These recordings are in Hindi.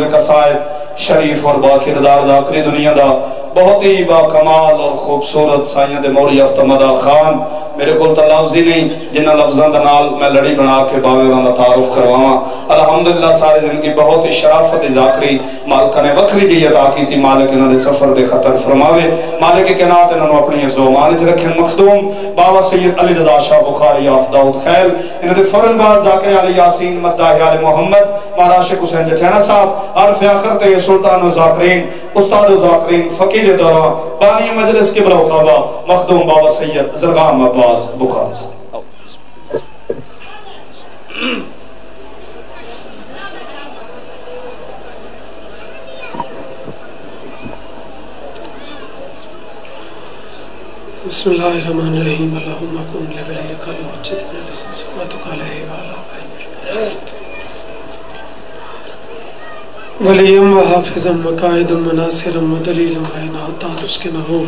कसायद शरीफ और बाकिरदार जाकरी दुनिया दा बहुत ही बाकमाल और खूबसूरत साइयां दे मोरी अफ्तमदा खान मेरे को लफ्ज़ ही नहीं जिन्होंने लफ्ज़ों के नाल मैं लड़ी बना के बावे उन्होंने तारुफ करवावा। अल्हम्दुलिल्लाह सारी जिंदगी बहुत ही शराफत जाकरी मालिक ने वखरी जी अता की थी। मालिक इन्होंने सफर के खतर फरमावे, मालिक के नात इन्होंने अपनी ज़ुबान च रखे। मखदूम बाबा सैयद अली रज़ा शाह बुखारी ऑफ दाऊद खैल इन्होंने फरजबाद जाकिर अली यासीन मद्दाही आले मोहम्मद महाराज शेख हुसैन जठैना साहब आरफ आखिर ते सुल्तान ज़ाकिरीन उस्ताद ज़ाकिरीन फकीर दौरा बानी मजलिस के बलौकाबा मखदूम बाबा सैयद ज़रगाम अब्बास बुखारी। बिस्मिल्लाहिर्रहमानिर्रहीम अल्लाहुम्मा कुन लिवलियका वजदना लिसमातुका अलैहि व अला वलियम व हाफिज़म व काइदम व नासिरम व दलीलम व इनातात उसके न हो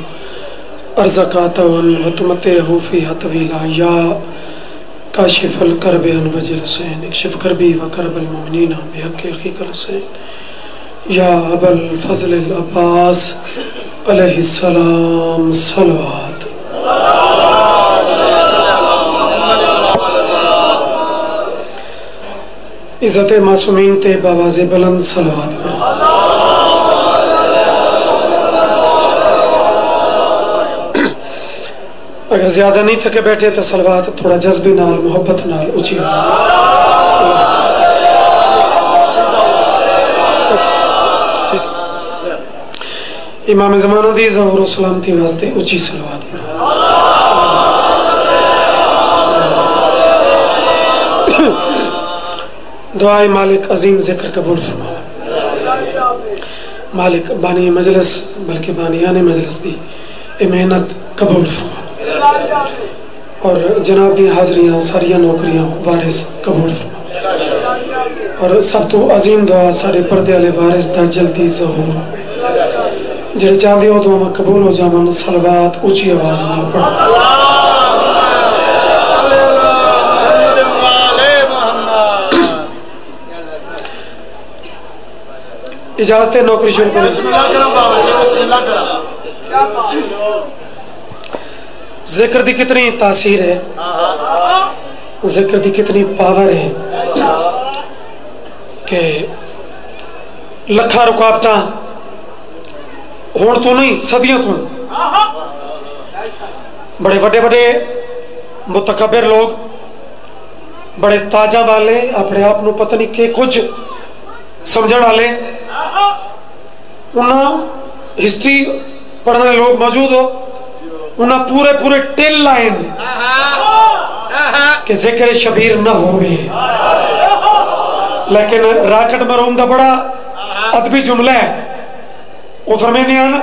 अर्ज़कातवन व तुमतेहु फ़ीहा तवीला या काशिफ़ल करबे अन वजल हुसैन इक्शिफ़ करबी व करबल मुमिनीना बिहक़्क़ि अख़ीकल हुसैन या अबल फ़ज़ल अल अब्बास अलैहिस्सलाम सलवात। इज़्ज़त मासूमीन ते बावाज़े बुलंद सलवात पढ़ो। अगर ज्यादा नहीं थके बैठे तो सलवात थोड़ा जज्बे नाल मोहब्बत नाल ऊंची हो इमाम ज़माना दी ज़हूर सलामती वास्ते ऊंची सलवात पढ़ो। दुआए मालिक अजीम जिक्र कबूल फरमाओ। मालिक बानी मजलिस बल्कि बानियाने मजलिस दी ए मेहनत कबूल फरमाओ और जनाब दी हाजरियां सारियां नौकरियां वारिस कबूल फरमाओ और सब तो अजीम दुआ साढ़े पर्दे वाले वारिस दा जल्दी ज़हूर होवे। जेड़े चाहते हो दुआ कबूल हो जावन सलवात ऊंची आवाज नाल पढ़ो। इजाजत नौकरी शुरू करें। जिक्र की कितनी तासीर है, जिक्र की कितनी पावर है कि लखा रुकावट हुण तो नहीं सदियों तो बड़े बड़े बड़े मुतकब्बिर लोग बड़े ताजा वाले अपने आप को पता नहीं के कुछ समझण वाले उन्हें हिस्ट्री पढ़ने लोग मौजूद हो उन्हें पूरे पूरे टिल लाइन के जिक्र शबीर न होवे लेकिन राकट मरूम का बड़ा अदबी जुमला है। वो फरमाते हैं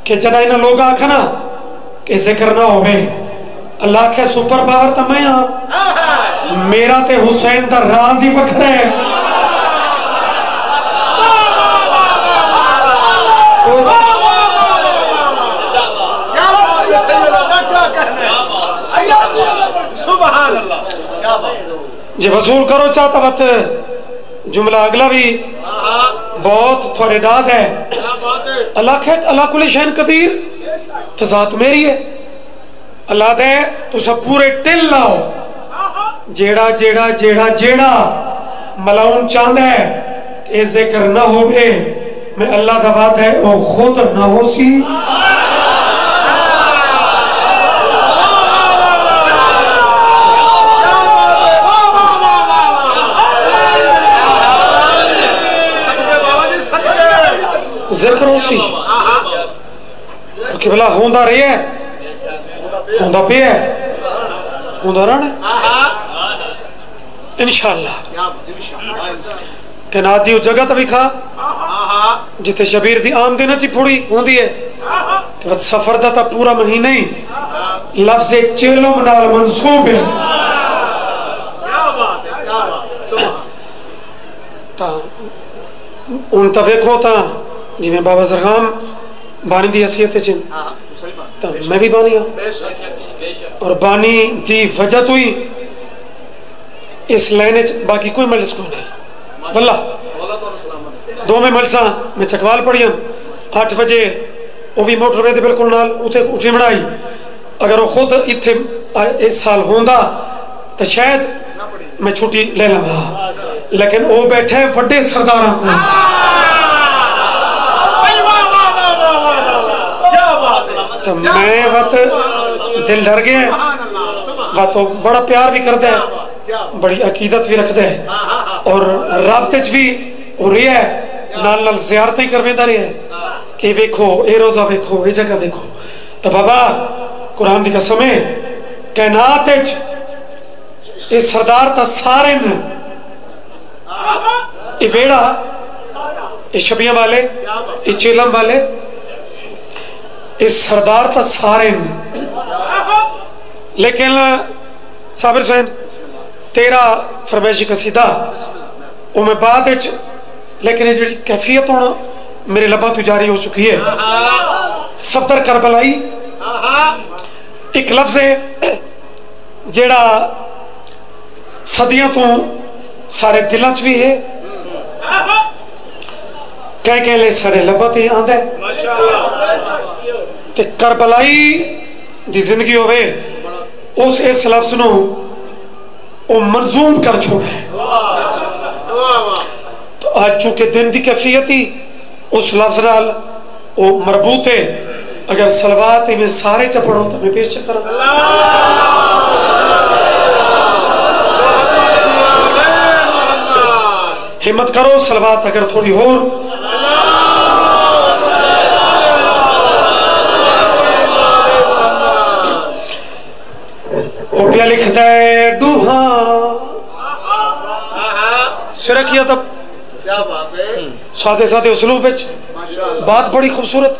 कि जब इन्हें लोग आख ना कि जिक्र ना होवे अल्लाह के सुपर पावर तो मैं हाँ मेरा ते हुसैन का राज ही वखरा है। जे वसूल करो चाहता बत जुमला अगला भी बहुत थोड़े दाद है। अल्लाह कुल शैन कदीर तो जात मेरी है। अल्लाह दे तुसा पूरे टिल लाओ जेड़ा जेड़ा जेड़ा जेड़ा मलाउन चाहता है कि जिक्र ना होवे मैं अल्लाह का बात है वो खुद ना हो सी। जिक्र उसी कि भला होंदा रही है होंदा पे है होंदा रहना इंशाअल्लाह। कनादी जगह तो भी खा जिथे शबीर दी आमदन च थोड़ी होंदी है तो सफर दा तो पूरा महीना ही लफ्ज़ चेलो नाल मंसूब है। उन तो वेखो ता जिवें बाबा ज़रगाम बानी दी हैसियत तो मैं भी बानी हाँ और बानी दी वजह तो ही इस लाइन बाकी कोई मजलिस कोई नहीं वल्ला दो में मलसा मैं चकवाल पढ़ियन 8 बजे वो भी मोटरवे बिल्कुल नाल उते उठी बनाई अगर वो खुद इत्थे इस साल होंदा तो शायद मैं छुट्टी ले लवा लेकिन वो बैठे वड्डे सरदार को तो मैं वत दिल डर गया वह तो बड़ा प्यार भी करता है बड़ी अकीदत भी रखता है और राबते भी हो रही है नाल नाल ज़ियारत ही करवेंदा रहा है कि वेखो ये रोज़ा वेखो ये जगह वेखो तो बाबा कुरान की कसम है कायनात ये सरदार तो सारे ये वेड़ा ये शबियां वाले ये चेलम वाले ये सरदार तो सारे लेकिन साबिर हुसैन तेरा फरमाइशी कसीदा वो मैं बाद लेकिन ये जी कैफियत होना मेरे लबा तो जारी हो चुकी है सफदर करबलाई एक लफ्ज है जेड़ा सदियों तो सारे दिलों च भी है कह ले सारे लबा ते आंदा ते करबलाई दी जिंदगी होवे उस इस लफ्ज नो वो मंजूम कर छोड़ा तो आज चूंकि दिन की कैफियत ही उस लफ्ज नाल वो मरबूत है अगर सलवात में सारे च पढ़ो तो मैं पेश कर हिम्मत करो सलवात अगर थोड़ी होर वो पिया लिखता है दूहा सिरा किया तब क्या बात है सादे सादे उसलूब बात बड़ी खूबसूरत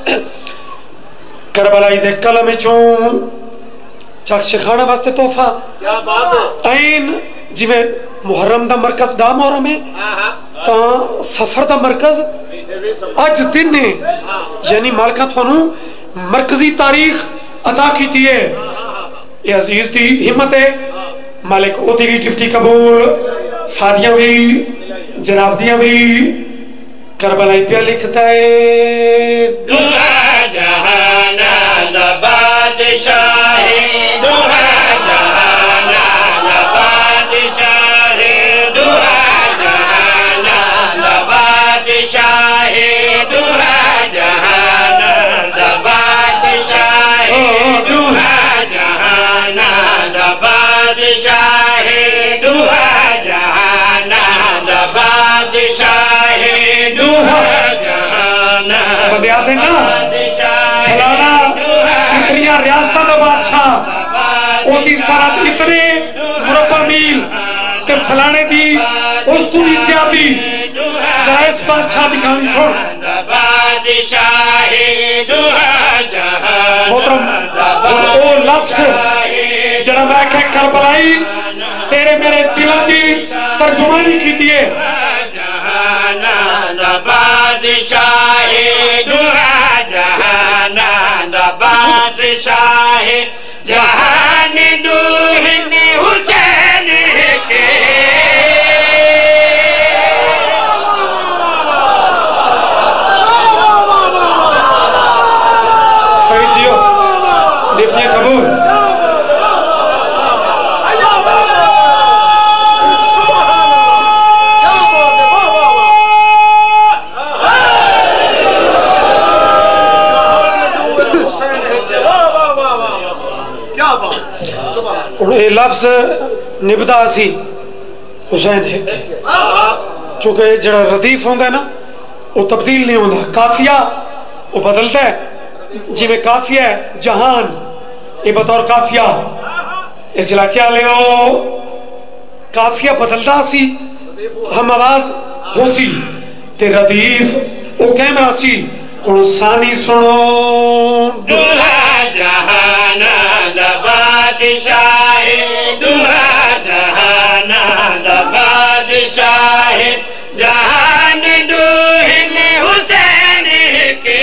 करबलाई दे कलम चों चक शिखाना वास्ते तोहफा क्या बात है ऐन जिवें मुहर्रम दा मरकज डा मुहर्रम है ता सफर दा मरकज अज दिन है यानी मालका थानू मरकजी तारीख अता कीती है ये अजीज दी हिम्मत है मालिक ओदी भी गिफ्टी कबूल सादियां भी जनाब दियां भी करबलाई पे लिखता है दुआ जहाना दा बादशाह दुआ जहाना दा बादशाह दुआ जहाना दा बादशाह दुआ जहाना दा बादशाह दुआ जहाना दा बादशाह दुआ जहाना दा बादशाह दुआ जहाना याद है ना फलाना इतनियां रियासतां दा बादशाह ओदी सरहद इतने मुरब्बा मील ते फलाने दी उस तू भी ज्यादा जरा इस बादशाह की कहानी सुन मोहतरम वो लफ्ज जरा मैं कह करबलाई तेरे मेरे दिलों की तर्जुमानी की है बादशाह दुआ जहाना दा बादशाह जहान दूहन हुसैन के सही जियो डिप्टी कबूल ये लफ्ज निभदा सी हुसैन है चूंकि जरा रदीफ होंदा है ना वो तब्दील नहीं होता काफिया वो बदलता है जिमें काफिया है जहान ये बतौर काफिया इस इलाके वाले काफिया बदलता सी हम आवाज होसी ते रदीफ वो कैमरा सी और सानी सुनो दुआ जहाना दा बादशाह दुआ जहाना दा बादशाह जहान दूहन हुसैन के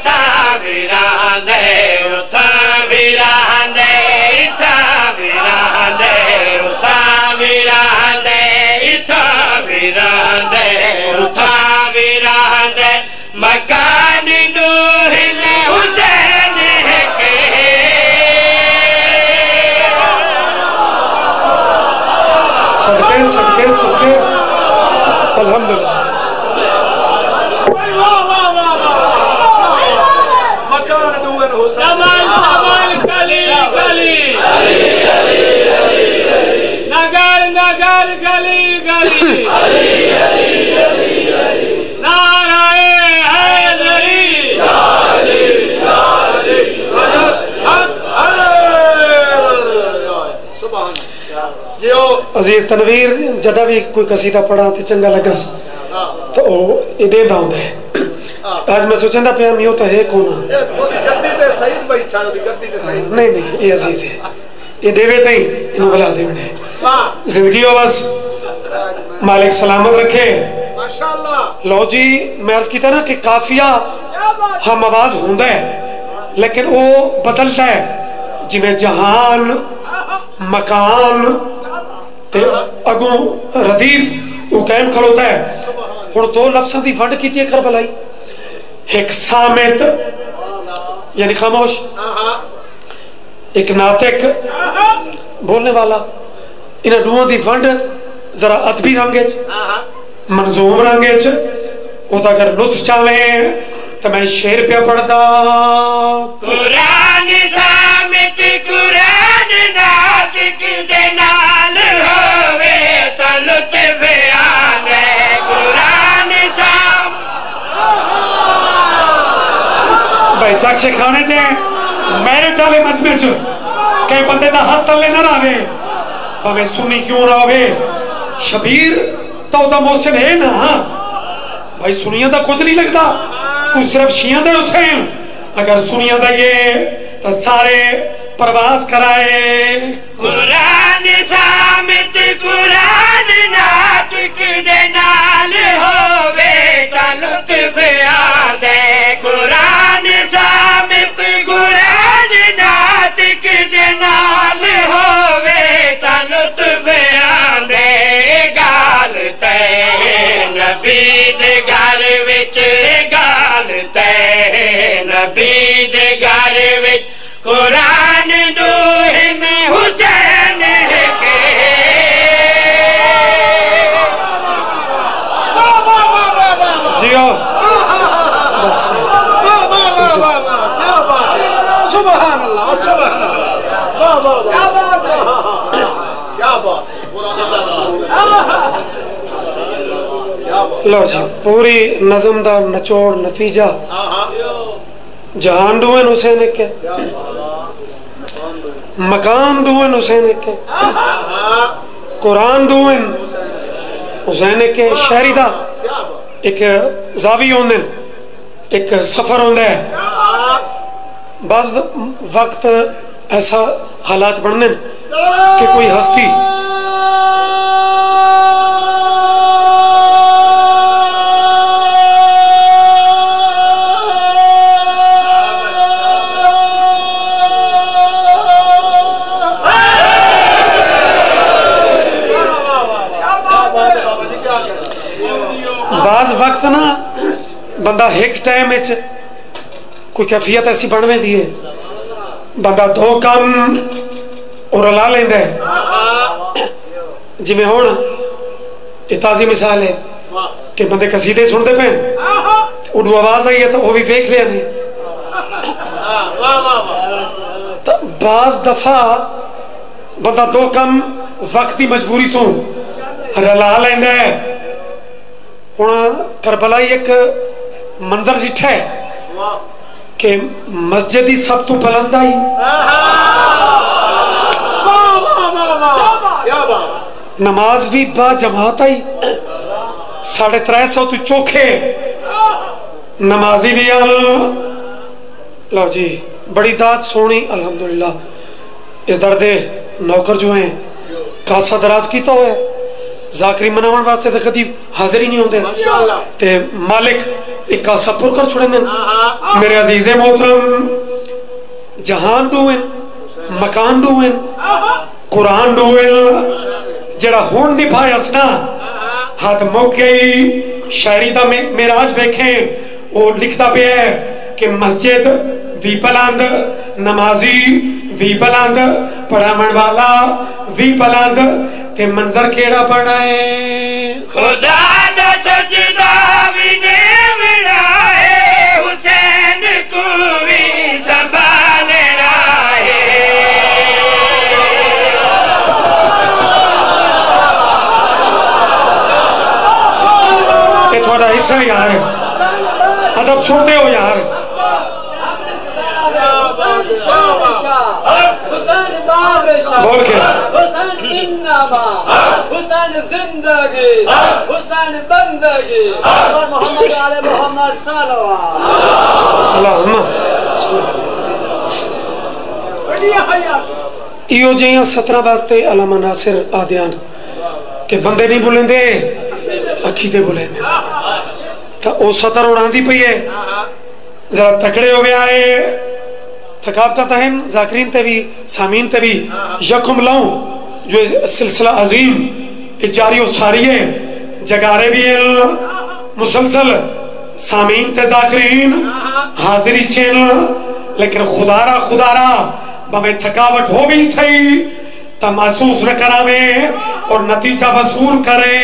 था विरांदे उथा विरांदे था विरांदे उथा विरांदे था विरांदे उथा मकान दुवन हुसैन जमाल जमाल गली गली नगर नगर गली गली नाराए हैदरी अजीज तनवीर जदा भी कोई कसीदा पढ़ा तो चंगा लगा तो इदे दाउंदा है। आज मैं सोचंदा पे हम यो तो है कौन गद्दी ते सईद बैठा दी गद्दी ते सईद नहीं नहीं ये अजीज है ये देवे तई इनु बुला देवने जिंदगी हो बस मालिक सलामत रखे माशाअल्लाह। लो जी मैं अर्ज कीता ना कि काफिया हम आवाज होंदा है लेकिन वो बदलता है जिवें जहान मकान ते अगू रदीफ वो कायम खलोता है। हुण दो लफ्ज़ां दी वंड कीती है करबलाई एक सामित यानी खामोश एक नातिक बोलने वाला इन्हां दुआं दी वंड जरा अदबी रंग मंजूम रंग ओदा अगर लुत्फ चावे तो मैं शेर पे पढ़दा कुरान सामित कुरान नातिक दे नाल होवे तां लुत्फ आवे कुरान साम भाई चक्शे खाने चे मेरिट वाले मजमे च कई बंदे दा हाथ तले ना रहे भावे सुन्नी क्यों ना होवे शबीर तो उदा मोहसिन है ना भाई सुनिया दा कुछ नहीं लगता तू सिर्फ शिया दे हुसैन अगर सुनिया दा ये तो सारे प्रवास कराए कुरान सामित कुरान नातिक दे नाल होवे तां लुत्फ आवे कुरान सामित कुरान नातिक दे नाल होवे तां लुत्फ आवे गाल ते नबी दे घर विच गाल ते नबी दे घर विच कुरान दूहिन हुसैन के जियो बस क्या बात है सुभान अल्लाह सुभान अल्लाह क्या बात है क्या बात है लो जी पूरी नज़म दा नचोड़ नतीजा जहान दुवन हुसैन के मकान दुवन हुसैन के कुरान दुवन हुसैन के शहरी दा एक जावी होंदे एक सफर होंदा है बाज़ वक्त ऐसा हालात बनने कि कोई हस्ती बाज़ वक्त ना बंदा एक टाइम कोई कैफियत ऐसी बन दी है बंदा दो काम और ला लेंदा है जिमें हुण ये ताज़ी मिसाल है कि बंदे कसीदे सुनते पे उडू आवाज आई है तो वो भी वेख लिया नहीं तो बाज़ दफा बंदा दो काम वक्ती मजबूरी तो रला लेंदा है। हुण करबलाई एक मंजर डिठा है कि मस्जिद ही सब तो बुलंद आई नमाज भी बा जमात आई 350 तो चोखे नमाजी भी आल लो जी बड़ी दात सोनी अल्हम्दुलिल्लाह। इस दर्दे नौकर जो हैं कासा दराज किया हुआ है जाकरी मनावन वास्ते तो कभी हाजिर ही नहीं होते ते मालिक एक कासा पुर कर छोड़े मेरे अजीजे मोहतरम जहान दुवन मकान दुवन कुरान दुवन जड़ा हुण निभाया ना हाथ मौके शायरी दा मेराज वेखें वो लिखता पे है कि मस्जिद भी बुलंद नमाजी भी बुलंद पढ़ावन वाला भी बुलंद ते मंजर केड़ा बनाए खुदा दा सजदा भी ने मिला से यार अदब छोड़ते हो यार। बोल के हुसैन जिंदगी हुसैन बंदगी और मोहम्मद आले मोहम्मद सल्लल्लाहु इो जिहियां 17 वास्ते अलामा नासिर आदियान के बंदे नहीं बुलेंदे अखी ते बुलेंदे तो वो 17 उड़ांदी पई है। जरा तकड़े हो गया है थकावत हैं जाकरीन ते भी सामीन ते भी यकुम लाऊं जो सिलसिला अजीम जारी सारी है जगारे भी मुसलसल सामीन ते जाकरीन हाजिरी चैनल लेकिन खुदारा बमे थकावट हो भी सही तो महसूस न करावे और नतीजा वसूल करे।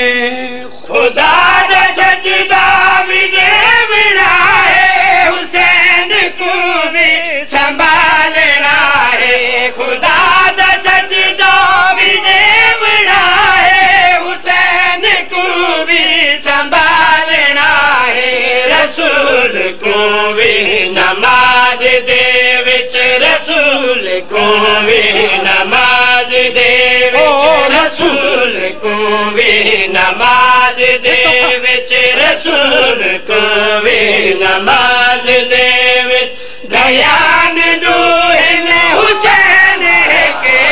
खुदा दा सजदा भी ने मिलाए हुसैन को भी संभालना है। खुदा दा सजदा भी ने मिलाए हुसैन को भी संभालना है। रसूल को भी नमाज दे विच रसूल को भी नमाज दे विच रसूल को भी नमाज दे विच रसूल को भी नमाज दे विच दयान दूहिल हुसैन के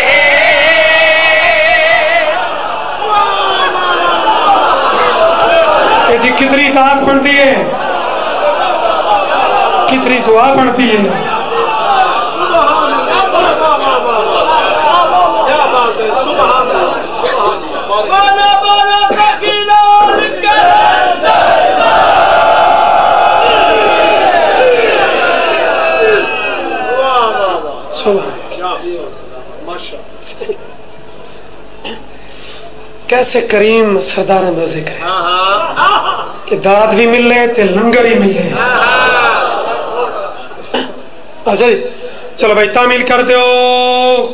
यदि कितनी दात बनती है कितनी दुआ बनती है। कैसे करीम सरदार का जिक्र है कि दाद भी मिले ते लंगर ही मिले। अच्छा चलो भाई तामील कर दो।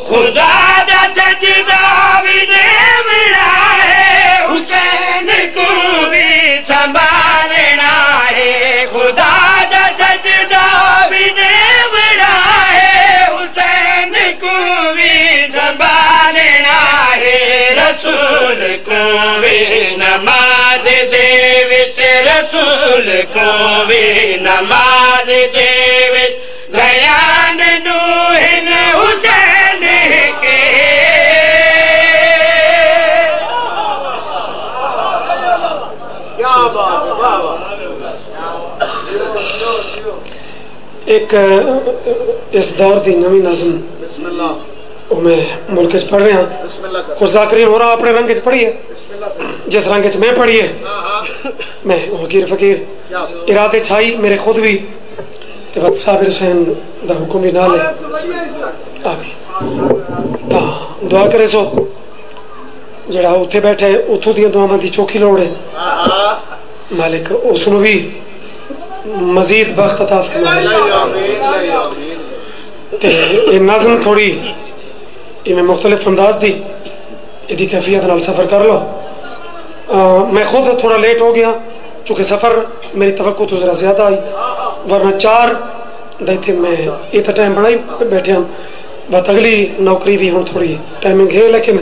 खुदा दा सजदा भी ने मिलाए हुसैन को भी संभालना है। खुदा दा सजदा भी ने मिलाए हुसैन को भी संभालना है। रसूल को भी नमाज दे विच रसूल को भी नमाज दे विच दयान दूहिल हुसैन के क्या बात एक इस दौर की नवी नज़म बिस्मिल्लाह मैं मुल्क च पढ़ रहा और जाकरीन हो रहा अपने रंग च पढ़ी है जिस रंग च मैं पढ़ी है मैं वकीर फकीर इरादे छाई मेरे खुद भी ते बद साबिर हुसैन दा हुक्म भी नाल है आ भी ता दुआ करे सो जड़ा उत्थे बैठे उथों दी दुआवां दी चौखी लोड़ है मालिक उसनु भी मजीद बख्त अता फरमाए। ते ये नज़म थोड़ी इमें मुख्तलिफ अंदाज दी इदी कैफियत नाल सफ़र कर लो। मैं खुद थोड़ा लेट हो गया चूँकि सफ़र मेरी तवक्को तो ज़रा ज़्यादा आई वरना 4 थे मैं इतना टाइम बनाई बैठे हम बात अगली नौकरी भी हूँ थोड़ी टाइमिंग है लेकिन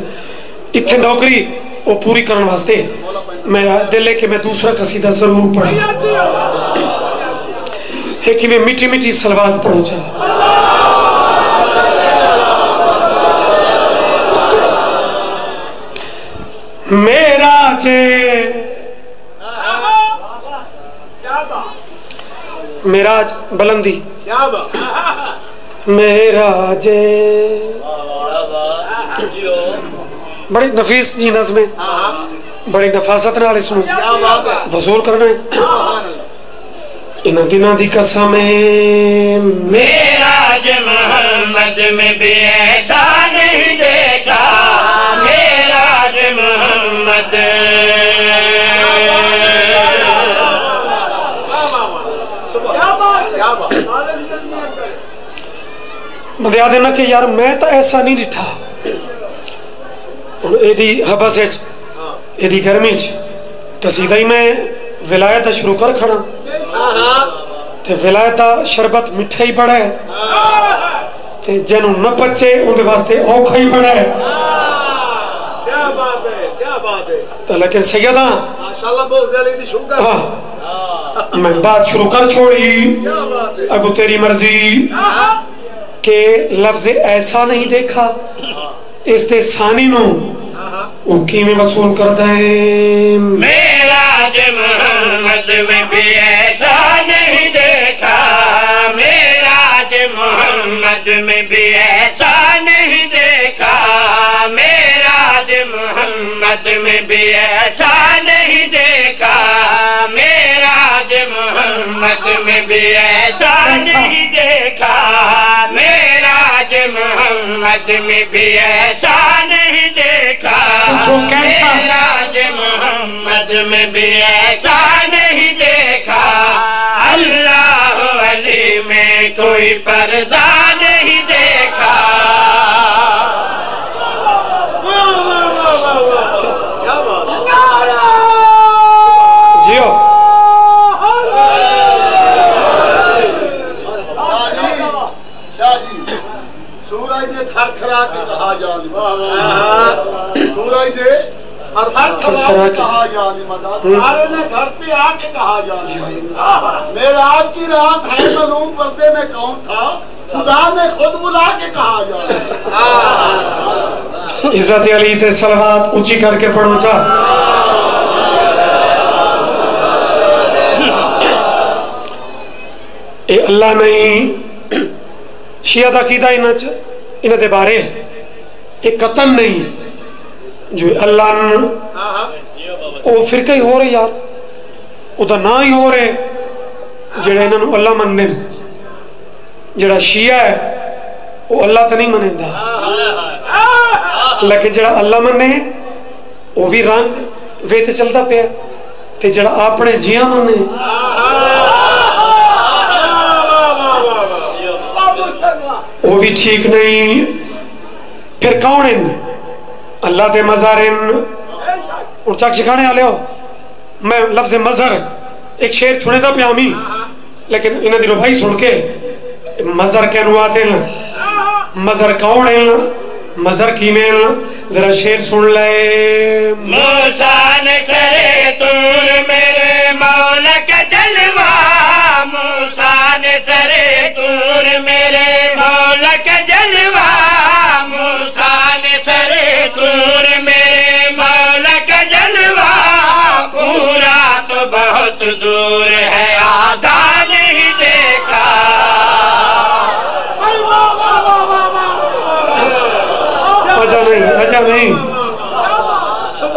इतने नौकरी वो पूरी करने वास्ते मेरा दिल है कि मैं दूसरा कसीदा ज़रूर पढ़ा है कि मैं मीठी मीठी सलवात पढ़ूँ चाहे। मेरा जे मेराज बुलंदी मेरा जे बड़ी नफीस जी नज़्म बड़ी नफासत नाल इसनू वसूल करना है। इन दिनों की कसम मेराज मोहम्मद में भी ऐसा नहीं देखा। मेराज मोहम्मद बंदे आदे ना कि यार मैं तो ऐसा नहीं डिठा एडी हबस एडी गर्मी कसीदा ही मैं विलायत शुरू कर खड़ा ते विलायत का शरबत मिठा ही बड़ा है ते जिन्हों न पचे उनके वास्ते औखा ही बड़ा है। क्या बात है, क्या बात है। तो लेकिन सैयदा माशाल्लाह बहुत जल्दी दी शुगर। हाँ मैं बात शुरू कर छोड़ी अगु तेरी मर्जी के लफ्ज ऐसा नहीं देखा इस दे सानी नु उकी में वसूल कर दे। मेराज मोहम्मद में भी ऐसा नहीं देखा, मेराज मोहम्मद में भी ऐसा नहीं देखा, मेराज मोहम्मद में भी ऐसा नहीं देखा, मेराज मोहम्मद में भी ऐसा नहीं देखा, मेराज मोहम्मद में भी ऐसा नहीं देखा, मेराज मोहम्मद में भी ऐसा नहीं देखा, अल्लाह अली में कोई पर्दा नहीं देखा। जियो सूरज ने थरथरा के कहा सूरज ने थरथरा के कहा तारे ने घर पे आके कहा मेरा आज की रात है मलूम पर्दे में कौन था, खुदा ने खुद बुला के कहा इज्जत अली ते सलवात ऊंची करके पढ़ो चा। ए अल्लाह नहीं शिया दा कीदा इन्हां दे बारे एक कतन नहीं जो अल्लाह ओ फिरका ही हो रहे यार उदा ना ही हो रहे जेड़ा इन्हां नूं अल्लाह मनदे ने। जेड़ा शिया है वो अल्लाह तो नहीं मनेंदा लेकिन जेड़ा अल्लाह मने वो भी रंग वे ते चलता पे ते जेड़ा अपने जिया मने वो भी ठीक नहीं। फिर कौन इन अल्लाह दे मज़ार इन चक सिखाने वाले हो। मैं लफ्ज मज़र एक शेर छुने दा प्यामी लेकिन इन्हें दिलो भाई सुन के मज़र के अनुवाद मज़र कौन है मज़र कीने जरा शेर सुन ले। मूसा ने सरे तूर मेरे मौला का जलवा, मूसा ने सरे तूर मेरे मौला का जलवा, मूसा ने सरे तूर मेरे मौला का जलवा, पूरा तो बहुत दूर है आधा नहीं देखा। अजा नहीं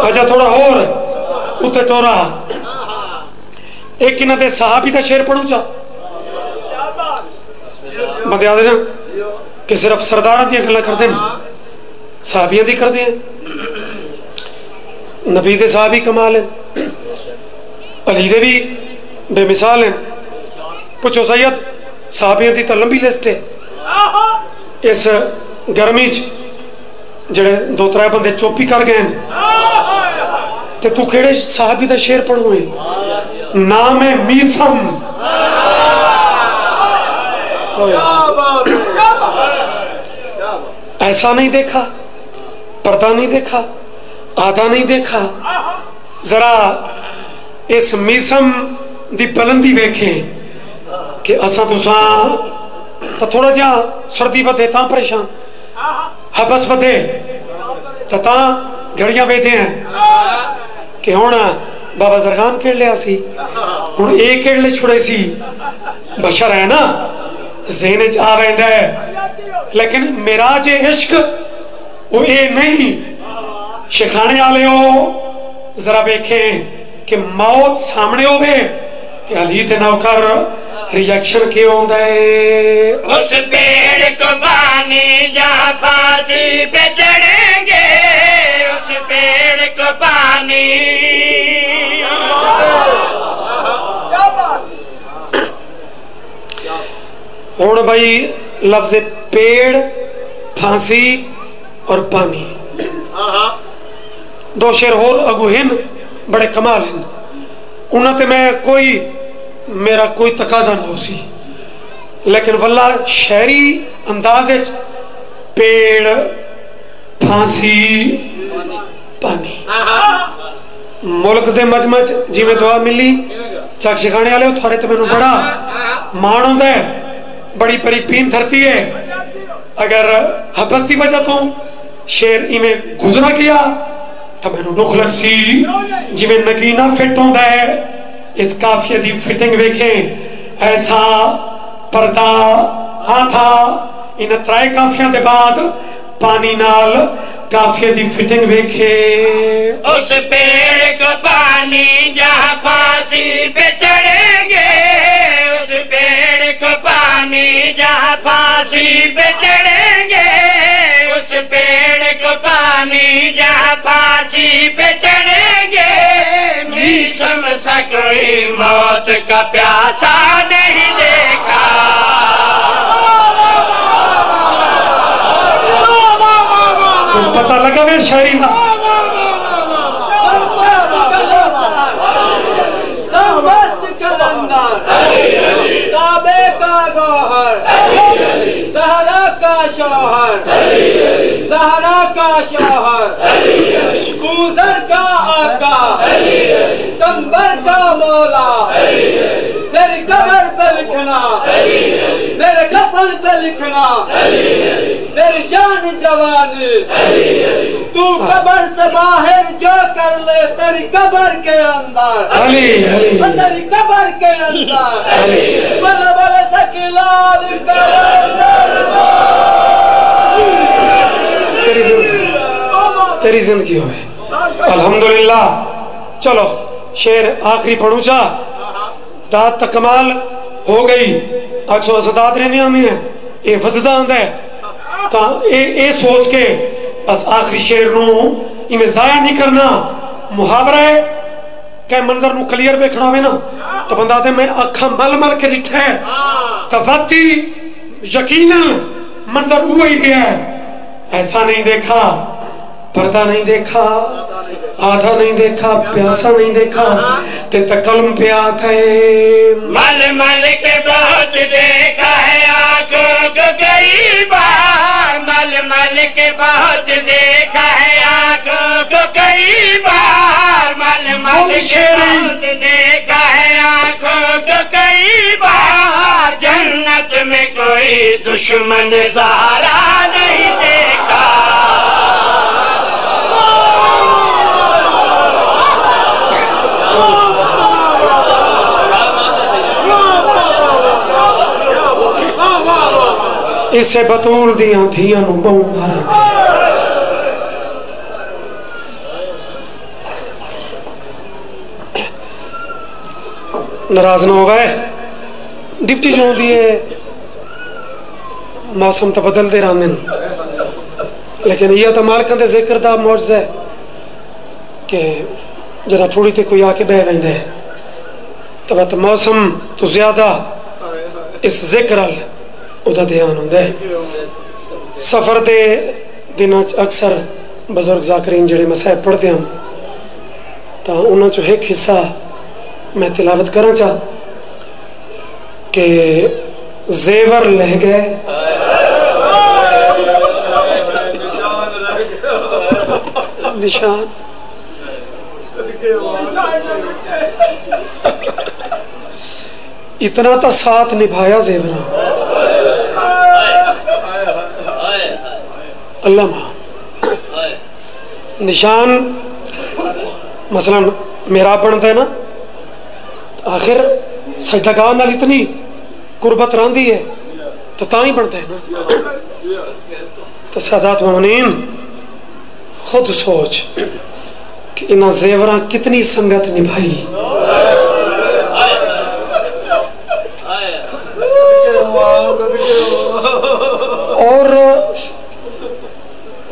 अजा थोड़ा और उते टोरा एक इन्हां दे सहाबी दा शेर पढ़ू चा बंदे आदे ना कि सिर्फ सरदारां दी गल्लां करदे ने सहाबियां दी करदे हैं। नबी दे सहाबी कमाल हैं अली दे भी बेमिसाल हैं। पुछो सैयद सहाबियां दी तो लंबी लिस्ट है। इस गर्मी च जेड़े दो त्रै बंदे चुप ही कर गए ते तू केड़े साहबी दा शेर पढ़ू है नाम है मीसम। ऐसा नहीं देखा पर्दा नहीं देखा आधा नहीं देखा। जरा इस मीसम दी बुलंदी वेखे कि असा तुसा तो थोड़ा जा सर्दी वधे ता परेशान हबस वधे ता घड़ियां वेदे हैं कि हुण बाबा जरगान केड़ लिया सी हुण ए केड़ले छुड़े सी बशर है ना ज़हन च आ रहा है। लेकिन मेरा जे इश्क वो ए नहीं शिखाने वाले हो जरा वेखें कि मौत सामने होवे ते अली दे नौकर रिएक्शन क्यों होता है। उस पेड़ को पानी जहाँ फांसी पे चढ़ेंगे, उस पेड़ को पानी हुण भाई लफ्ज पेड़ फांसी और पानी दो शेर होर अगू हैं बड़े कमाल हैं। उन्होंने मैं कोई मेरा कोई तकाजा ना हो सी, लेकिन वल्ला शहरी अंदाज पेड़ फांसी पानी मुल्क दे मजमच जिमें दुआ मिली चक शिखाने वाले थोड़े तो मैनू बड़ा मान होता है, बड़ी परिपीन धरती है। अगर हबस की वजह तो शेर इवें गुजरा गया तो मैनू दुख लग सी, जिमें नगीना फिट होता है। इस काफिया की फिटिंग वेखें, ऐसा पर्दा हाँ था इन त्राए काफिया के बाद पानी नाल काफिया की फिटिंग वेखे। उस पेड़ को पानी जहाँ फांसी पे चढ़ेंगे, उस पेड़ को पानी जहाँ फांसी पे चढ़ेंगे, उस पेड़ को पानी जहाँ फांसी पे चढ़ेंगे। भीषम सा कोई मौत का प्यासा नहीं देखा। पता लगा वे शायरी का काबे का गौहर, ज़हरा का शौहर, ज़हरा का शौहर, कूसर का आका, कंबर का मौला, तेरी कब्र पे लिखना, मेरे कफन पे लिखना, मेरी जान जवानी, तू कब्र से बाहर जो कर ले तेरी कब्र के अंदर, तेरी कब्र के अंदर, बल बल सकीलाल तेरी जिंदगी हो अल्हम्दुलिल्लाह। चलो शेर आखिरी पढ़ू चा, दात तक कमाल हो गई, अक्सो सदात रहने में है ये वधदा आंदा है, ता ए सोच के बस आखिरी शेर नू इवें जाया नहीं करना। मुहावरा है के मंजर नू क्लियर वेखना होवे ना तो बंदा दे मैं अखा मल मल के रिठा है तो वाती यकीनन मंजर वो ही है। ऐसा नहीं देखा, पर्दा नहीं देखा, आधा नहीं देखा, प्यासा नहीं देखा, ते तकलम पे आता है। मल मल के बहुत देखा है आंखों को कई बार, मल मल के बहुत देखा है आंखों को कई बार, मल मल के बहुत देखा है आंखों को कई बार। जन्नत में कोई दुश्मन ज़हरा नहीं देखा। इसे बतूल दिया धिया नू बहु मारा, नाराज ना होवे। डिप्टी जो होती है मौसम तो बदलते रहते हैं, लेकिन यह तो मालक के जिक्र का मौजज़ा है कि जरा थोड़ी ते कोई आके बह वेंदा है तो बस मौसम तो ज्यादा इस जिक्र उदा ध्यान होंदा है। सफर के दिनों अक्सर बजुर्ग ज़ाकरीन जिहड़े मसाइब पढ़ते हैं तो उन्होंने चो एक हिस्सा मैं तिलावत करा चाह कि जेवर लह गए निशान इतना तो साथ निभाया जेवरा अल्लाह मान निशान। मसलन मेरा बनता है ना आखिर सजदागाह नाल इतनी कुर्बत रही है तो ही बनता है ना। तो सादात मोमिनीन खुद सोच कि इन जेवरा कितनी संगत निभाई। और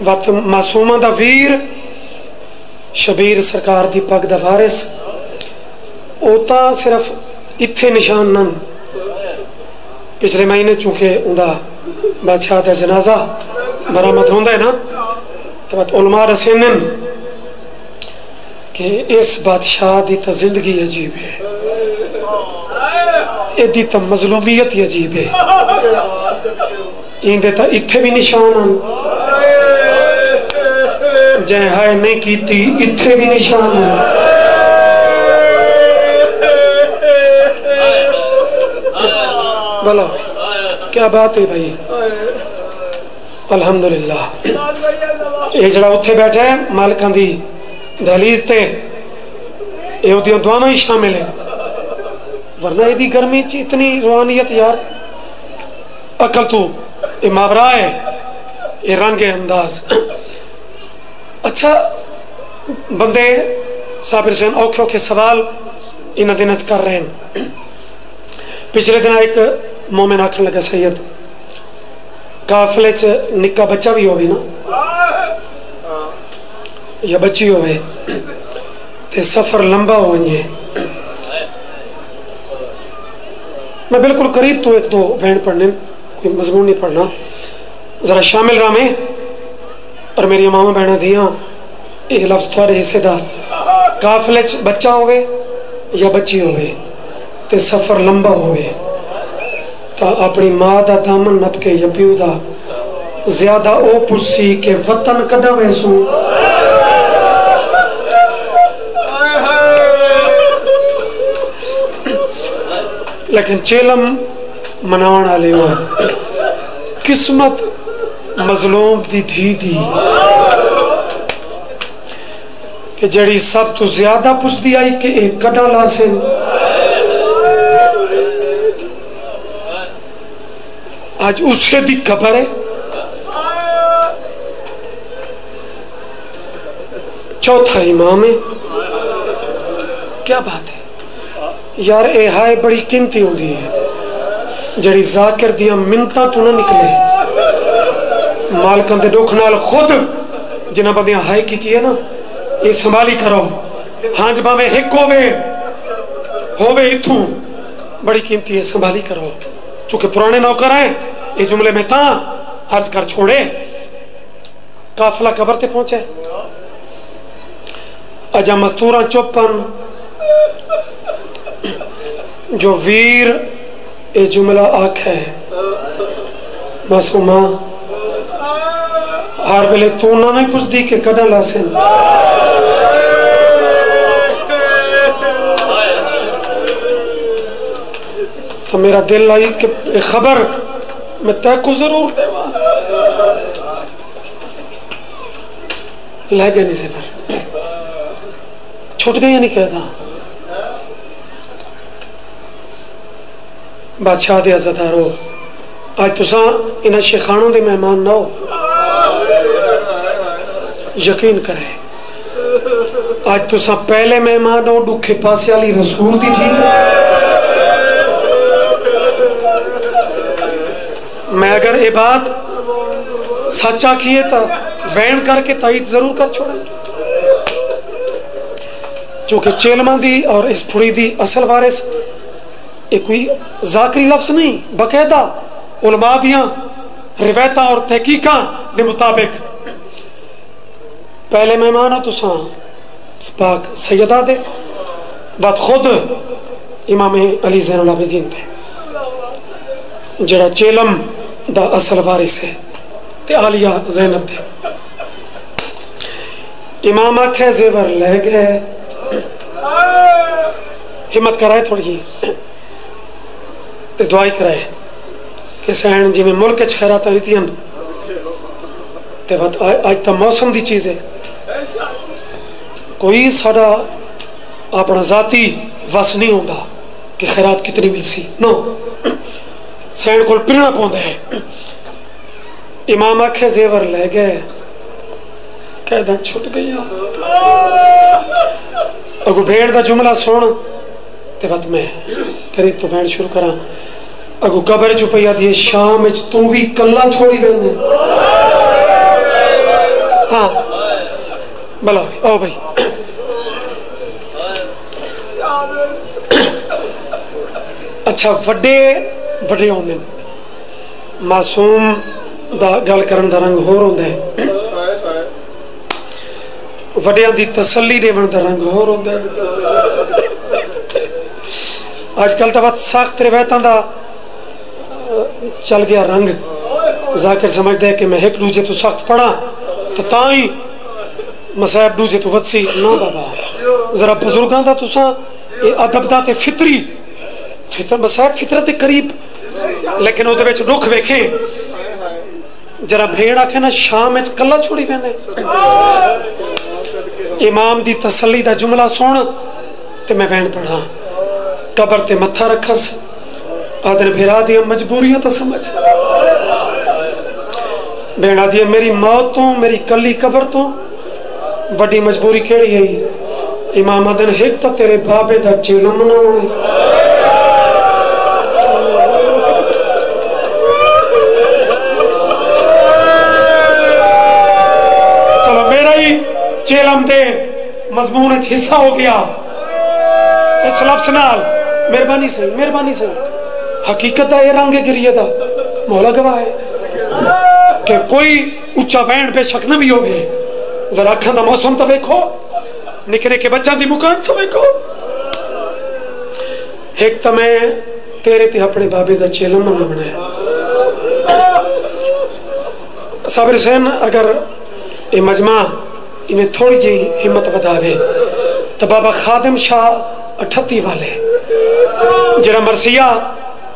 वत मासूमा दा वीर शबीर सरकार दी पग दा वारिस ओता सिर्फ इत्थे निशान नन। पिछले महीने चूंकि उनका बादशाह का जनाजा बरामद होंदा है ना तो बत उलमा रसेनन कि इस बादशाह की तो जिंदगी अजीब है, इदी तो मजलूमियत ही अजीब है। इंदे तो इत्थे भी निशान हैं, जै हाय नहीं कीती इत्थे भी निशान हैं। बोलो क्या बात है भाई। अल्हम्दुलिल्लाह ये जड़ा उत्थे बैठा है मालिकां दी दहलीज ते ये उदियां दुआवां ही शामिल है, वरना एदी गर्मी च इतनी रूहानियत यार। अकल तू ये मावरा है, ये रंग है अंदाज। अच्छा बंदे साबिर हुसैन औखे औखे सवाल इन्हां दिनां च कर रहे हैं। पिछले दिन एक मोमिन आखन लगा सैयद काफिले च निक्का बच्चा भी होवे ना या बच्ची होवे ते सफर लंबा हो जाए, मैं बिल्कुल करीब तो एक दो वैन पढ़ने, कोई मजमून नहीं पढ़ना, जरा शामिल रहा में। और मेरी मामा बहना दियाँ ये लफ्ज थोड़े हिस्सेदार, काफिले च बच्चा होवे या बच्ची होवे ते सफर लंबा होवे तो अपनी माँ का दामन नप के या प्यू का ज्यादा ओ पुरसी के वतन कदा वैसू। लेकिन चेलम मनावन वाले हो, किस्मत मजलूम दी धी दी कि जड़ी सब तो ज्यादा पुछदी आई कि एक कदा लासे। आज उससे दी खबर है। चौथा इमाम है, क्या बात है यार। ए हाय बड़ी कीमती होती है जड़ी जाकिर दियां मिन्नतां तो ना निकले। मालकां दे दुख नाल खुद जिन्हां बंदियां हाय कीती है ना, ये संभाली करो। हां जब में हिक होवे इथों बड़ी कीमती है, संभाली करो। चूंकि पुराने नौकर हैं ये जुमले में ता अर्ज कर छोड़े। काफिला कबर ते पहुंचे, अजा मस्तूरा चुपन जो वीर ये जुमला आखे मासूमा हर वेले तू ना नहीं पुछदी कि कदा लासे। तो मेरा दिल आई कि खबर मैं तय को जरूर देवा। लह गए नहीं से पर छुट गई नहीं कहता। बादशाह दे अज़ादारो आज तुसा इन्हां शेखानों दे मेहमान ना हो, यकीन करे आज तुसा पहले मेहमान हो दुखे पासे वाली रसूल दी थी। मैं अगर ये बात सच्चा किए तो वैन करके तायद जरूर कर छोड़े, क्योंकि चेलमा दी और इस फुड़ी दी असल वारिस ये कोई जाकरी लफ्ज नहीं, बकायदा उलमा दियां रिवायतां और तहकीकां के मुताबिक पहले मेहमान हो तुसा पाक सैयदा दे, बात खुद इमाम अली ज़ैनुल आबिदीन थे जरा चेलम दा असल वारिस है ते आलिया ज़ैनब दे। इमाम आखे जेवर ले गए, हिम्मत कराए थोड़ी जी ते दुआई कराए कि सैन जिमें मुल्क च खैरात रीतियां ते बात आज तो मौसम की चीज़ है, कोई साड़ा अपना जाती वस नहीं होता कि खैरात कितनी मिलसी नो, सैन को पिरना पौंदा है। इमाम आखे जेवर ले गए, कैदा छुट गई। अगू भेड़ का जुमला सुन ते बात मैं करीब तो भेड़ शुरू करा। अगू कबर चुपैया दिए शाम तू भी कला छोड़ी रहने। हाँ भला आओ भाई। अच्छा वड्डे वड्डे होंदे मासूम दा गल करन दा रंग होर होंदा है, वड्डियां दी तसल्ली देवन दा रंग होर होंदा है। अजकल तो बस सख्त रिवायतां दा चल गया रंग। जाकिर समझदा है कि मैं एक दूजे तो सख्त पढ़ा तो ताई मसाइब दूजे तो वसी ना बाबा। जरा बुजुर्गां दा तुसां ये अदब दा ते फितरी मसाइब फितरत के करीब, लेकिन उहदे विच दुख वेखे। जरा भेड़ आखे ना शाम में कला छोड़ी वेंदे, इमाम दी तसल्ली दा जुमला सुन ते मैं वैन पढ़ा, कबर ते मत्था रखस, आदर फिरा दिया मजबूरियां तो समझ। भेड़ा दिया मेरी मौत तो मेरी कली कबर तो वड्डी मजबूरी केड़ी है। इमाम आदन एक तो तेरे बाबे दा चेला मनाउणा। चलो मेरा ही चेलम दे मजमून हिस्सा हो गया इस लफ्ज नाल। मेहरबानी से हकीकत दा ये रंग गिरिए दा मौला गवाह है कि कोई उच्चा वैन बेशक न भी होवे। जरा अखां दा मौसम तो वेखो, निके निके बच्चों की मुकान तो वेखो। एक तो मैं तेरे ते अपने बाबे दा चेलम मनावना है। साबिर हुसैन अगर ये मजमा इन्हें थोड़ी जी हिम्मत बतावे तो बाबा खादिम शाह 38 वाले जरा मरसिया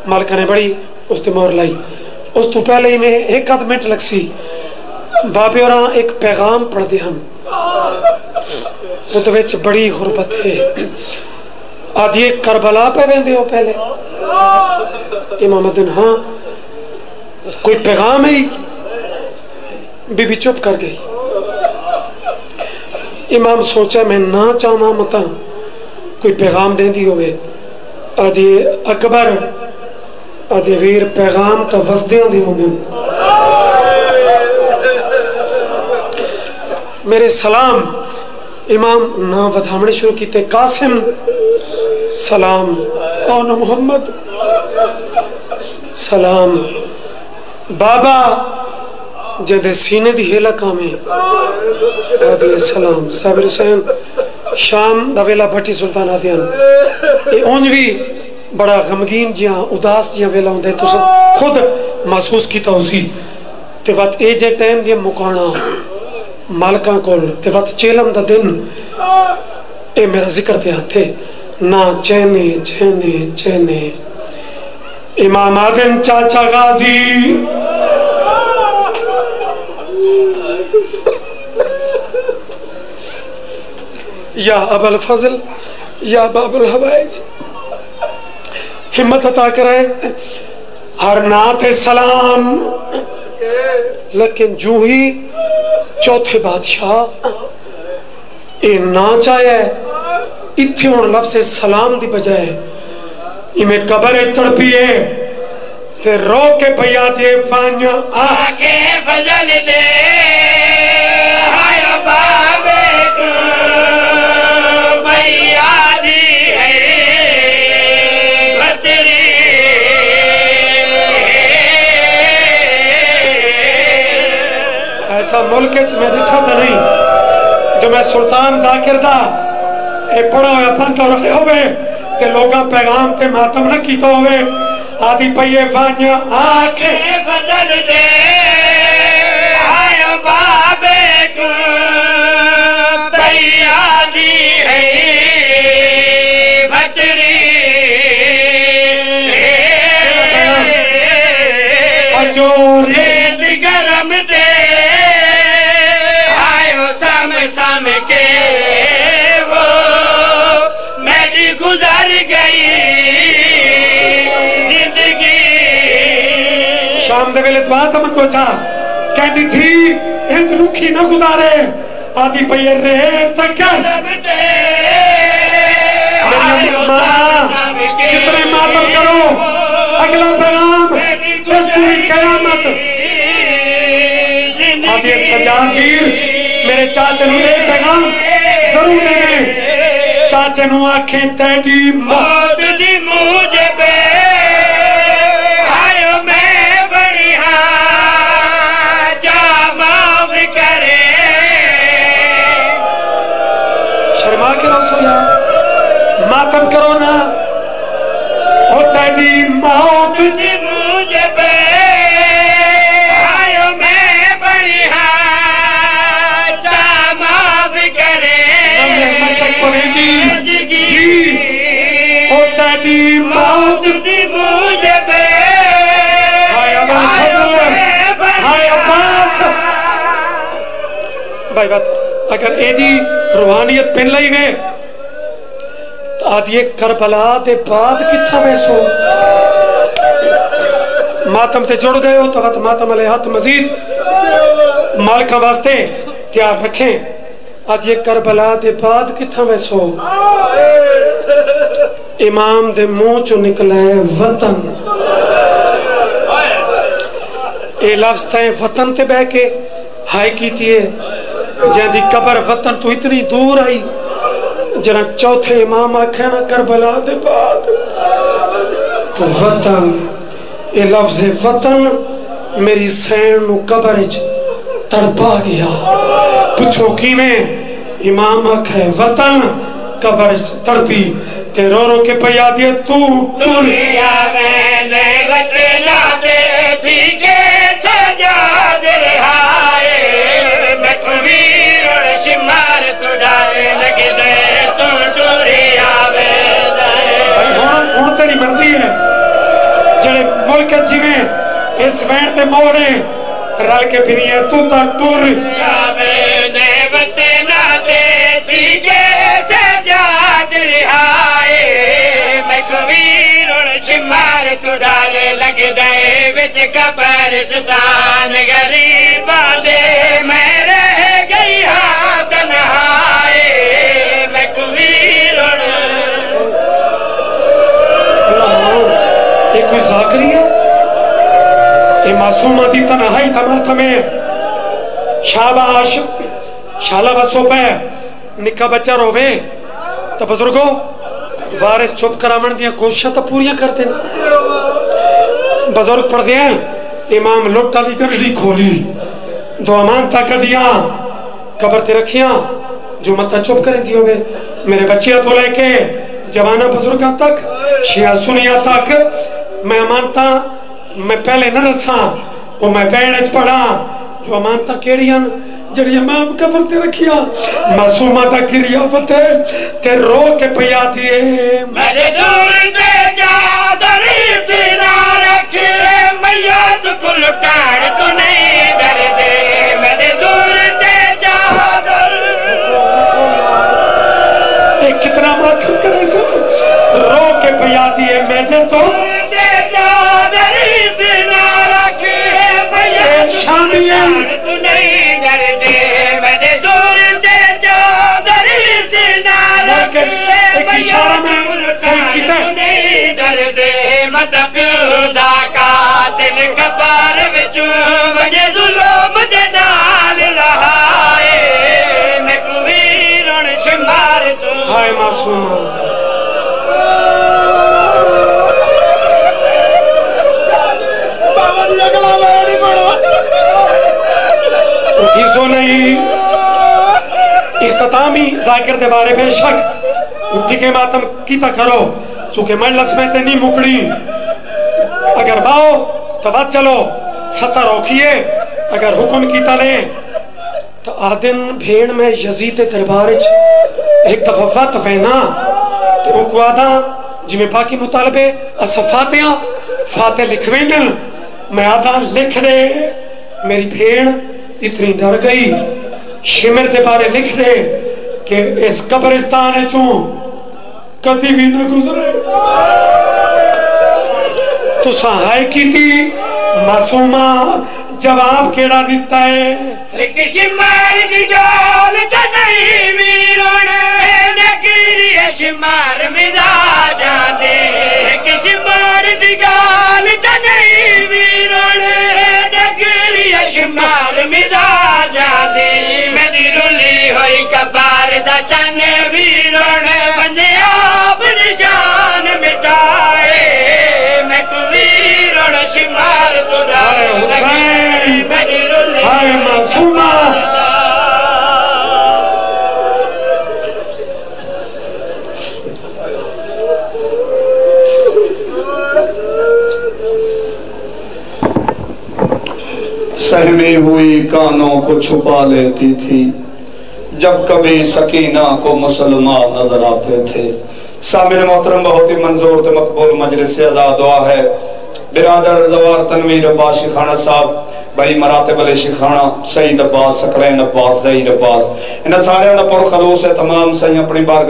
मालका ने बड़ी उसते मोहर लाई। उस तो पहले ही में एक आध मिनट लगसी बाबे और एक पैगाम पढ़ते हम उस बड़ी गुरबत है। आदि करबला पे वेंदे हो पहले इमाम दिन हाँ कोई पैगाम है। बीबी चुप कर गई। इमाम सोचा मैं ना चाहवा मत कोई पैगाम देंदी होवे। आदि अकबर आदि वीर पैगाम तो वसदियां दी होंगे। मेरे सलाम इमाम ना वधावने शुरू किते। कासिम सलाम और मोहम्मद सलाम। बाबा जदे सीने दी हेला कामे आदि सलाम। साबिर हुसैन शाम दा वेला भट्टी सुल्तान आदियान ये उंज भी बड़ा गमगीन जिया उदास जिया वेला होंदा है। तुस खुद महसूस कीता उसी ते वत ए जे टाइम दी मुकाना मालका कोल ते वत चेलम दा दिन ए मेरा जिक्र ते हाथे ना चैने चैने चैने। इमाम आदम चाचा गाजी या अबुल फजल या बाबुल हवाइज हिम्मत अता करे हर नाथ सलाम। लेकिन जू ही चौथे बादशाह ये ना चाहे इत्थे हुण लफ्ज़ सलाम दी बजाय इमें कबर तड़पी है ते रो के भैया दे फान्या आके फजल दे हाय बाबे को भैया दी है बतरी। ऐसा मुल्क में डिठा तो नहीं जो मैं सुल्तान जाकिर दा ए पढ़ा हुआ पंथ रखे होवे ते लोगा पैगाम ते मातम न कीता होवे। आदि पये फान्या आके फजल दे हाय बाबे को भैया दी है बतरी। जो रेत गरम दे आयो सम सम के वो मेरी गुजर गई जिंदगी। शाम दे वेले दुआ तमन को चा कहती थी इंज रुखी ना गुजारे। आदि पये रेत गरम दे जितने मातम करो अगला पैगाम कयामत। आदि सजाद वीर मेरे चाचे नु एक पैगाम जरूर देवे। चाचे नु आखे तेरी मौत दी मुझे बे आयो मैं बढ़िया जा माफ करे। तेरी मौत दी मुझे पे आयो मैं बढ़िया चा माफ करे मशक पड़ेगी जी ओ तेरी मौत दी मुझे पे हाय अब्बास भाई बात अगर एडी रूहानियत पिन लई वे तो आदि करबला दे बाद किथा वैसो मातम ते जुड़ गए हो तो वत मातम वाले हाथ मजीद मालिका वास्ते तैयार रखें आदि करबला दे बाद किथा वैसो इमाम दे मुंह चो निकला है वतन ए लफ्ज तय वतन ते बह के हाय कीती है जैदी कबर वतन तो इतनी दूर आई जना चौथे इमाम आखे ना करबला दे बाद वतन ए लफ्ज वतन मेरी सैन नु कबर च तड़पा गया पूछो किवें इमाम आखे वतन कबर च तड़पी ते रो रो के पया दिए तू दुनिया मैंने वतना दे थी के सजाद रहाए मैं कबीर और शिमार तो डाले लगे दे तू दुनिया में हुण तेरी मर्जी है जेड़े मुल्क जिवें इस वैन ते मोड़े रल के फिरिए तू ता टुर मैंने वतना दे थी के सजाद रहाए मैं कबीर और शिमार तो डाले लगे दे विच कब्रिस्तान गरीबां दे मैं रह गई हां तन्हाए मैं कबीर और ये कोई जाकरी है ये मासूमा दी तन्हाई तमाम में शाबाश शाला बसो पे निक्का बच्चा रोवे तो बुजुर्गो वारिस चुप करावन दी कोशिशां तो पूरियां करते बुजुर्ग पढ़दे हैं इमाम लुट वाली गड्डी खोली दो अमानता कदियां कबर ते रखियां जो मत चुप करें दी होवे मेरे बच्चे तो लेके जवाना बुजुर्गा तक शिया सुनिया तक मैं अमानता मैं पहले न दसा वो मैं वैन च पढ़ा जो अमानता केड़ियां जड़ी इमाम कबर ते रखिया मासूमा दा गिरिया फतेह ते रो के पिया दिए मेरे दूर दे जा दरीद ना रखे मैया तू लुटाड़ तू नहीं डर दे मेरे दूर दे जा एक कितना माथम करे सब रो के पिया दिए मैंने तो दरीद ना रखे मैया शामियां तू नहीं डर दे मेरे दूर दे जा दरीद ना रखे एक इशारा में सही कीता नहीं डर दे मत प्यूदा का दिल कबार विचू वजे जुल्म दे नाल लहाए मैं कबीर और शिमार तू हाय मासूमा बाबा दी अगला वाड़ी पढ़ो उठी सो नहीं इख्तितामी जाकिर दे बारे में शक उठी के मातम कीता करो चूंकि मजलिस में ते नहीं मुकड़ी अगर बाओ तो बात चलो सतर रोकिए अगर हुक्म कीता ने तो आदिन भेड़ में यजीद दे दरबार च एक दफा वत वैना तो उनको आदा जिमें बाकी मुतालबे असफातियां फाते लिखवेंदन मैं आदा लिख दे मेरी भेड़ इतनी डर गई शिमर दे बारे लिख दे कि इस कब्रिस्तान चो कभी भी न गुजरे तुसा हाय की थी मासूमा जवाब केड़ा दिता है लेकिन शिमार दी गाल ते नहीं वीरों नगरी शिमार मिदा जाते लेकिन शिमार दी गाल ते नहीं वीरों नगरी शिमार मिदा जाते मेरी रुली होई कबार दा चन वीरों पंजाब निशान मिटाए मैं कबीर और शिमार तुरा हाय मासूमा सहमी हुई कानों को छुपा लेती थी जब कभी सकीना को मुसलमान नजर आते थे। सामिन मोहतरम, बहुत ही मंजूर तो मकबूल मजलिस से आजाद दुआ है। बिरादर जवार तनवीर अब्बास शिखाना साहब, भाई मराते वाले शिखाना, सईद अब्बास, सकलैन अब्बास, ज़हीर अब्बास, इन सारे पुर खलूस है तमाम सही अपनी बार